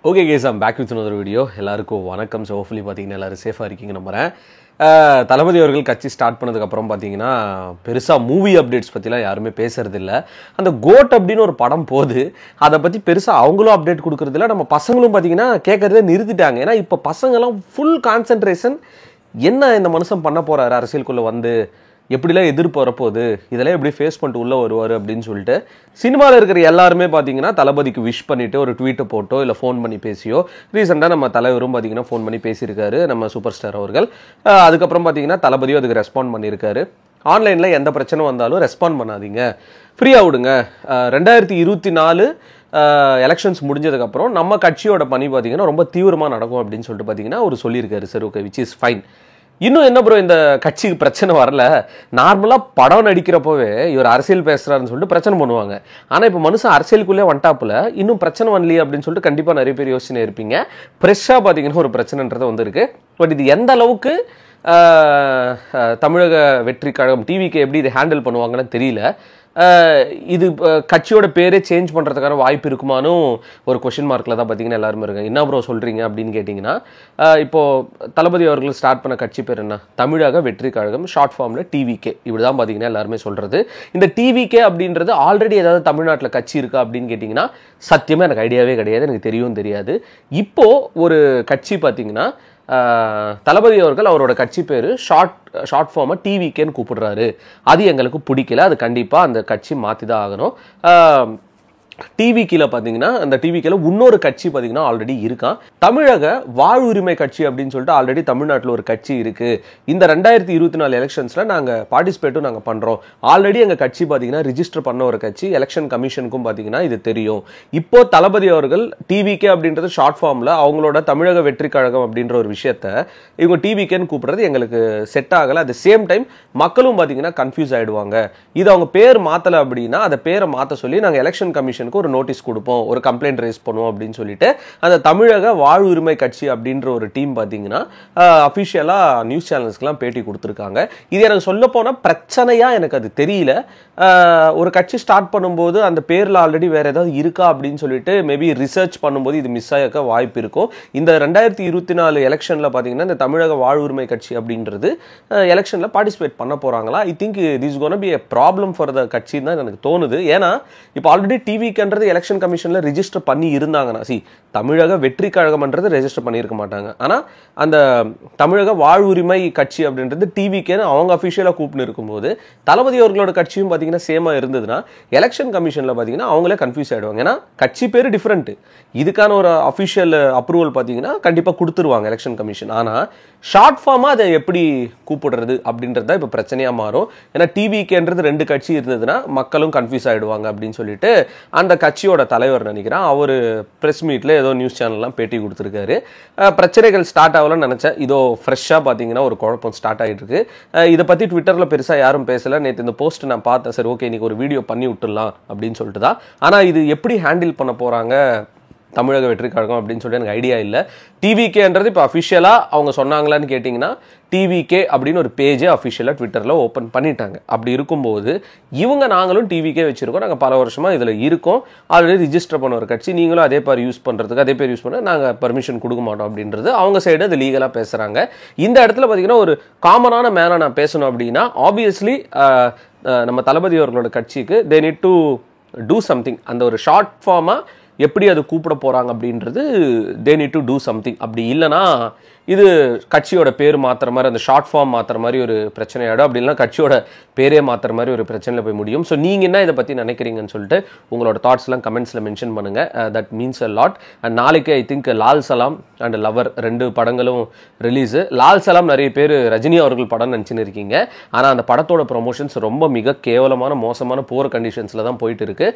Okay guys, I'm back with another video. எல்லாருக்கும் வணக்கம். So hopefully பார்த்தீங்கன்னா எல்லோரும் சேஃபாக இருக்கீங்க நம்புறேன். தளபதி அவர்கள் கட்சி ஸ்டார்ட் பண்ணதுக்கப்புறம் பார்த்தீங்கன்னா பெருசாக மூவி அப்டேட்ஸ் பற்றிலாம் யாருமே பேசுறதில்ல. அந்த கோட் அப்படின்னு ஒரு படம் போகுது, அதை பற்றி பெருசாக அவங்களும் அப்டேட் கொடுக்குறதில்ல. நம்ம பசங்களும் பார்த்தீங்கன்னா கேட்குறதே நிறுத்திட்டாங்க. ஏன்னா இப்போ பசங்கள்லாம் ஃபுல் கான்சன்ட்ரேஷன் என்ன இந்த மனுஷன் பண்ண போகிறாரு, அரசியலுக்குள்ளே வந்து எப்படிலாம் எதிர்ப்பு வரப்போகுது, இதெல்லாம் எப்படி ஃபேஸ் பண்ணிட்டு உள்ளே வருவார் அப்படின்னு சொல்லிட்டு சினிமாவில் இருக்கிற எல்லாருமே பார்த்தீங்கன்னா தளபதிக்கு விஷ் பண்ணிவிட்டு ஒரு ட்வீட்டை போட்டோ இல்லை ஃபோன் பண்ணி பேசியோ, ரீசெண்டாக நம்ம தலைவரும் பார்த்தீங்கன்னா ஃபோன் பண்ணி பேசியிருக்காரு நம்ம சூப்பர் ஸ்டார் அவர்கள். அதுக்கப்புறம் பார்த்தீங்கன்னா தளபதியும் அதுக்கு ரெஸ்பாண்ட் பண்ணியிருக்காரு. ஆன்லைனில் எந்த பிரச்சனை வந்தாலும் ரெஸ்பாண்ட் பண்ணாதீங்க, ஃப்ரீயாக விடுங்க. 2024 எலெக்ஷன்ஸ் முடிஞ்சதுக்கப்புறம் நம்ம கட்சியோட பணி பார்த்தீங்கன்னா ரொம்ப தீவிரமாக நடக்கும் அப்படின்னு சொல்லிட்டு பார்த்தீங்கன்னா அவர் சொல்லியிருக்காரு. சரி, ஓகே, விச் இஸ் ஃபைன். இன்னும் என்ன ப்ரோ, இந்த கட்சிக்கு பிரச்சனை வரல. நார்மலாக படம் நடிக்கிறப்போவே இவர் அரசியல் பேசுகிறாருன்னு சொல்லிட்டு பிரச்சனை பண்ணுவாங்க. ஆனால் இப்போ மனுஷன் அரசியலுக்குள்ளே வந்துட்டாப்புல இன்னும் பிரச்சனை வரலையே அப்படின்னு சொல்லிட்டு கண்டிப்பாக நிறைய பேர் யோசனை இருப்பீங்க. ஃப்ரெஷ்ஷாக பார்த்தீங்கன்னா ஒரு பிரச்சனைன்றது வந்து இருக்குது. பட் இது எந்த அளவுக்கு தமிழக வெற்றி கழகம் டிவிக்கு எப்படி இதை ஹேண்டில் பண்ணுவாங்கன்னு தெரியல. இது கட்சியோட பேரே சேஞ்ச் பண்ணுறதுக்கான வாய்ப்பு இருக்குமானு ஒரு கொஷின் மார்க்கில் தான் பார்த்தீங்கன்னா எல்லாருமே இருக்காங்க. என்ன ப்ரோ சொல்கிறீங்க அப்படின்னு கேட்டிங்கன்னா, இப்போது தளபதி அவர்கள் ஸ்டார்ட் பண்ண கட்சி பேர் என்ன, தமிழக வெற்றி கழகம், ஷார்ட் ஃபார்மில் டிவிகே, இப்படி தான் பார்த்தீங்கன்னா எல்லாருமே சொல்கிறது. இந்த டிவிகே அப்படின்றது ஆல்ரெடி ஏதாவது தமிழ்நாட்டில் கட்சி இருக்கா அப்படின்னு கேட்டிங்கன்னா சத்தியமாக எனக்கு ஐடியாவே கிடையாது, எனக்கு தெரியவும் தெரியாது. இப்போது ஒரு கட்சி பார்த்தீங்கன்னா தளபதி அவர்கள் அவரோட கட்சி பேர் ஷார்ட் ஃபார்மாக டிவிகேன்னு கூப்பிடுறாரு. அது எங்களுக்கு பிடிக்கல, அது கண்டிப்பாக அந்த கட்சி மாற்றி தான் ஆகணும். டிவிக்கில் பார்த்தீங்கன்னா அந்த டிவிக்கில் இன்னொரு கட்சி பார்த்தீங்கன்னா ஆல்ரெடி இருக்கான், தமிழக வாழ்வுரிமை கட்சி அப்படின்னு சொல்லிட்டு ஆல்ரெடி தமிழ்நாட்டில் ஒரு கட்சி இருக்குது. இந்த 2024 எலெக்ஷன்ஸில் நாங்கள் பார்ட்டிசிபேட்டும் நாங்கள் பண்ணுறோம். ஆல்ரெடி எங்கள் கட்சி பார்த்தீங்கன்னா ரிஜிஸ்டர் பண்ண ஒரு கட்சி, எலெக்ஷன் கமிஷனுக்கும் பார்த்தீங்கன்னா இது தெரியும். இப்போ தளபதி அவர்கள் டிவிகே அப்படின்றது ஷார்ட் ஃபார்மில் அவங்களோட தமிழக வெற்றி கழகம் அப்படின்ற ஒரு விஷயத்த இவங்க டிவிகேன்னு கூப்பிடுறது எங்களுக்கு செட் ஆகலை. அட் த சேம் டைம் மக்களும் பார்த்தீங்கன்னா கன்ஃபியூஸ் ஆகிடுவாங்க. இது அவங்க பேர் மாற்றலை அப்படின்னா அதை பேரை மாற்ற சொல்லி நாங்கள் எலெக்ஷன் கமிஷன் ஒரு நோட்டீஸ் கொடுப்போம், ஒரு கம்ப்ளைண்ட் ரைஸ் பண்ணுவோம் அப்படின்னு சொல்லிட்டு அந்த தமிழக வாழ்வுரிமை கட்சி அப்படின்ற ஒரு டீம் பார்த்தீங்கன்னா அஃபிஷியலா நியூஸ் சேனல்ஸ்க்குலாம் பேட்டி கொடுத்துருக்காங்க. இது எனக்கு சொல்ல போனா பிரச்சனையா எனக்கு அது தெரியல. ஒரு கட்சி ஸ்டார்ட் பண்ணும்போது அந்த பேர்ல ஆல்ரெடி வேற ஏதாவது இருக்கா அப்படின்னு சொல்லிட்டு மேபி ரிசர்ச் பண்ணும்போது இது மிஸ் ஆக வாய்ப்பு இருக்கும். இந்த 2024 எலெக்ஷன்ல பார்த்தீங்கன்னா இந்த தமிழக வாழ்வுரிமை கட்சி அப்படின்றது எலெக்ஷன்ல பார்ட்டிசிபேட் பண்ண போறாங்களா? I think this gonna be a problem for the கட்சின்னு தான் எனக்கு தோணுது. ஏன்னா இப்போ ஆல்ரெடி டிவி எலெக்ஷன் கமிஷன்ல ரெஜிஸ்டர் பண்ணி இருந்தாங்கன்னா, தமிழக வெற்றி கழகம்ன்றது ரெஜிஸ்டர் பண்ணியிருக்க மாட்டாங்க. ஆனால் அந்த தமிழக வாழ்வுரிமை கட்சி அப்படின்றது டிவிக்கேன்னு அவங்க அஃபிஷியலாக கூப்பிட்டு இருக்கும்போது தளபதி அவர்களோட கட்சியும் பார்த்தீங்கன்னா சேமாக இருந்ததுன்னா எலெக்ஷன் கமிஷனில் பார்த்தீங்கன்னா அவங்களே கன்ஃபியூஸ் ஆகிடுவாங்க. ஏன்னா கட்சி பேர் டிஃப்ரெண்ட், இதுக்கான ஒரு அஃபிஷியல் அப்ரூவல் பார்த்தீங்கன்னா கண்டிப்பாக கொடுத்துருவாங்க எலெக்ஷன் கமிஷன். ஆனால் ஷார்ட் ஃபார்மாக அதை எப்படி கூப்பிடுறது அப்படின்றது தான் இப்போ பிரச்சனையாக மாறும். ஏன்னா டிவிக்கேன்றது 2 கட்சி இருந்ததுன்னா மக்களும் கன்ஃபியூஸ் ஆகிடுவாங்க அப்படின்னு சொல்லிட்டு அந்த கட்சியோட தலைவர் நினைக்கிறேன் அவர் பிரஸ் மீட்ல ஏதோ நியூஸ் சேனல்லாம் பேட்டி கொடுத்துருக்காரு. பிரச்சனைகள் ஸ்டார்ட் ஆகலன்னு நினைச்சேன், இதோ ஃப்ரெஷ்ஷாக பார்த்தீங்கன்னா ஒரு குழப்பம் ஸ்டார்ட் ஆகிட்டு இருக்கு. இதை பற்றி ட்விட்டரில் பெருசாக யாரும் பேசலை. நேற்று இந்த போஸ்ட் நான் பார்த்தேன், சரி ஓகே இன்னைக்கு ஒரு வீடியோ பண்ணி விட்டுடலாம் அப்படின்னு சொல்லிட்டு தான். ஆனால் இது எப்படி ஹேண்டில் பண்ண போகிறாங்க தமிழக வெற்றி கழகம் அப்படின்னு சொல்லி எனக்கு ஐடியா இல்லை. டிவிகேன்றது இப்போ அஃபிஷியலாக அவங்க சொன்னாங்களான்னு கேட்டிங்கன்னா டிவிகே அப்படின்னு ஒரு பேஜே அஃபிஷியலாக ட்விட்டரில் ஓப்பன் பண்ணிட்டாங்க. அப்படி இருக்கும்போது நாங்களும் டிவிகே வச்சுருக்கோம், நாங்கள் பல வருஷமாக இதில் இருக்கோம், ஆல்ரெடி ரிஜிஸ்டர் பண்ண ஒரு கட்சி, நீங்களும் அதே பேர் யூஸ் பண்ணுறதுக்கு அதே பேர் யூஸ் பண்ண நாங்கள் பர்மிஷன் கொடுக்க மாட்டோம் அப்படின்றது அவங்க சைடு அது லீகலாக பேசுகிறாங்க. இந்த இடத்துல பார்த்தீங்கன்னா ஒரு காமனான மேனாக நான் பேசணும் அப்படின்னா ஆப்வியஸ்லி நம்ம தளபதி அவர்களோட கட்சிக்கு they need to do something. அந்த ஒரு ஷார்ட் ஃபார்மாக எப்படி அது கூப்பிட போகிறாங்க அப்படின்றது they need to do something. அப்படி இல்லைனா இது கட்சியோட பேர் மாற்றுற மாதிரி, அந்த ஷார்ட் ஃபார்ம் மாற்றுற மாதிரி ஒரு பிரச்சனையாடும். அப்படி இல்லைனா கட்சியோட பேரே மாற்றுற மாதிரி ஒரு பிரச்சனையில் போய் முடியும். ஸோ நீங்கள் என்ன இதை பற்றி நினைக்கிறீங்கன்னு சொல்லிட்டு உங்களோட தாட்ஸ்லாம் கமெண்ட்ஸில் மென்ஷன் பண்ணுங்கள். That means a lot. And நாளைக்கு I think Lal Salaam and lower 2 படங்களும் ரிலீஸு. லால் சலாம் நிறைய பேர் ரஜினி அவர்கள் படம் நினச்சின்னு இருக்கீங்க, ஆனால் அந்த படத்தோட ப்ரொமோஷன்ஸ் ரொம்ப மிக கேவலமான மோசமான போர் கண்டிஷன்ஸில் தான் போயிட்டு இருக்கு.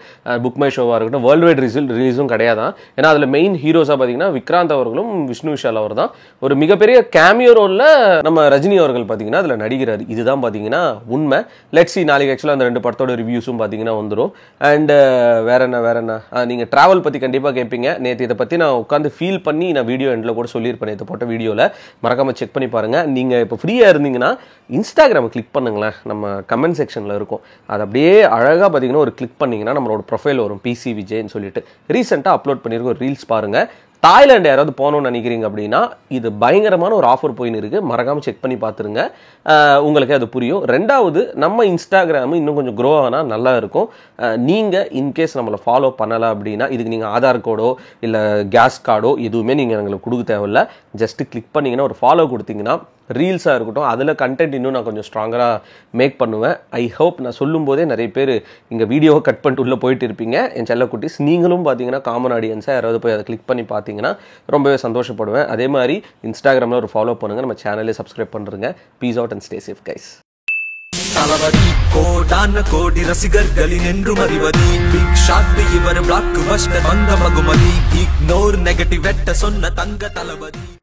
புக் மை ஷோவாக இருக்கட்டும், வேர்ல்டு வைட் ரிலீஸும் கிடையாதான். ஏன்னா அதில் மெயின் ஹீரோஸாக பார்த்தீங்கன்னா விக்ராந்த் அவர்களும் விஷ்ணு விஷால் அவர் தான். ஒரு மிகப்பெரிய கேமியோ ரோல்ல நம்ம ரஜினி அவர்கள் பார்த்தீங்கன்னா அதில் நடிக்கிறார். இதுதான் பார்த்தீங்கன்னா உண்மை. லெட்ஸ் சி நாளைக்கு ஆக்சுவலாக அந்த 2 படத்தோட ரிவ்யூஸும் பார்த்தீங்கன்னா வந்துடும். அண்ட் வேற என்ன நீங்கள் ட்ராவல் பற்றி கண்டிப்பாக கேட்பீங்க. நேற்று இதை பற்றி நான் உட்காந்து ஃபீல் பண்ணி நான் வீடியோ எண்டில் கூட சொல்லியிருப்பேன். நேற்று போட்ட வீடியோவில் மறக்காமல் செக் பண்ணி பாருங்கள். நீங்கள் இப்போ ஃப்ரீயாக இருந்தீங்கன்னா இன்ஸ்டாகிராமை கிளிக் பண்ணுங்களேன், நம்ம கமெண்ட் செக்ஷனில் இருக்கும். அது அப்படியே அழகாக பார்த்தீங்கன்னா ஒரு கிளிக் பண்ணிங்கன்னா நம்மளோட ப்ரொஃபைல் வரும், பிசி விஜய்ன்னு சொல்லிட்டு ரீசெண்டாக அப்லோட் பண்ணியிருக்க ஒரு ரீல்ஸ் பாருங்கள். தாய்லாந்து யாராவது போகணும்னு நினைக்கிறீங்க அப்படின்னா இது பயங்கரமான ஒரு ஆஃபர் போயின்னு இருக்கு, மறக்காம செக் பண்ணி பார்த்துருங்க, உங்களுக்கு அது புரியும். ரெண்டாவது, நம்ம இன்ஸ்டாகிராம் இன்னும் கொஞ்சம் க்ரோ ஆனால் நல்லா இருக்கும். நீங்கள் இன்கேஸ் நம்மளை ஃபாலோ பண்ணலை அப்படின்னா இதுக்கு நீங்கள் ஆதார் கார்டோ இல்லை கேஸ் கார்டோ எதுவுமே நீங்கள் எங்களுக்கு கொடுக்க தேவையில்லை. ஜஸ்ட்டு கிளிக் பண்ணிங்கன்னா ஒரு ஃபாலோ கொடுத்தீங்கன்னா ரீல்ஸாக இருக்கட்டும் அதில் கண்டென்ட் இன்னும் நான் கொஞ்சம் ஸ்ட்ராங்கராக மேக் பண்ணுவேன். ஐ ஹோப் நான் சொல்லும் போதே நிறைய பேர் இங்கே வீடியோவை கட் பண்ணிட்டு உள்ளே போயிட்டு இருப்பீங்க. என் செல்லக்குட்டீஸ் நீங்களும் பார்த்தீங்கன்னா காமன் ஆடியன்ஸாக யாராவது போய் அதை கிளிக் பண்ணி பார்த்தீங்கன்னா ரொம்பவே சந்தோஷப்படுவேன். அதே மாதிரி இன்ஸ்டாகிராமில் ஒரு ஃபாலோ பண்ணுங்கள், நம்ம சேனலே சப்ஸ்கிரைப் பண்ணுறேங்க. Peace out and stay safe guys. Thalapathy கோடான கோடி ரசிகர்களின் என்றும் அறிவது பிக் ஷாட் இவர் பிளாக் பஸ்டர் வந்த மகுமதி இக்னோர் நெகட்டிவ் வெட்ட சொன்ன தங்க தளபதி.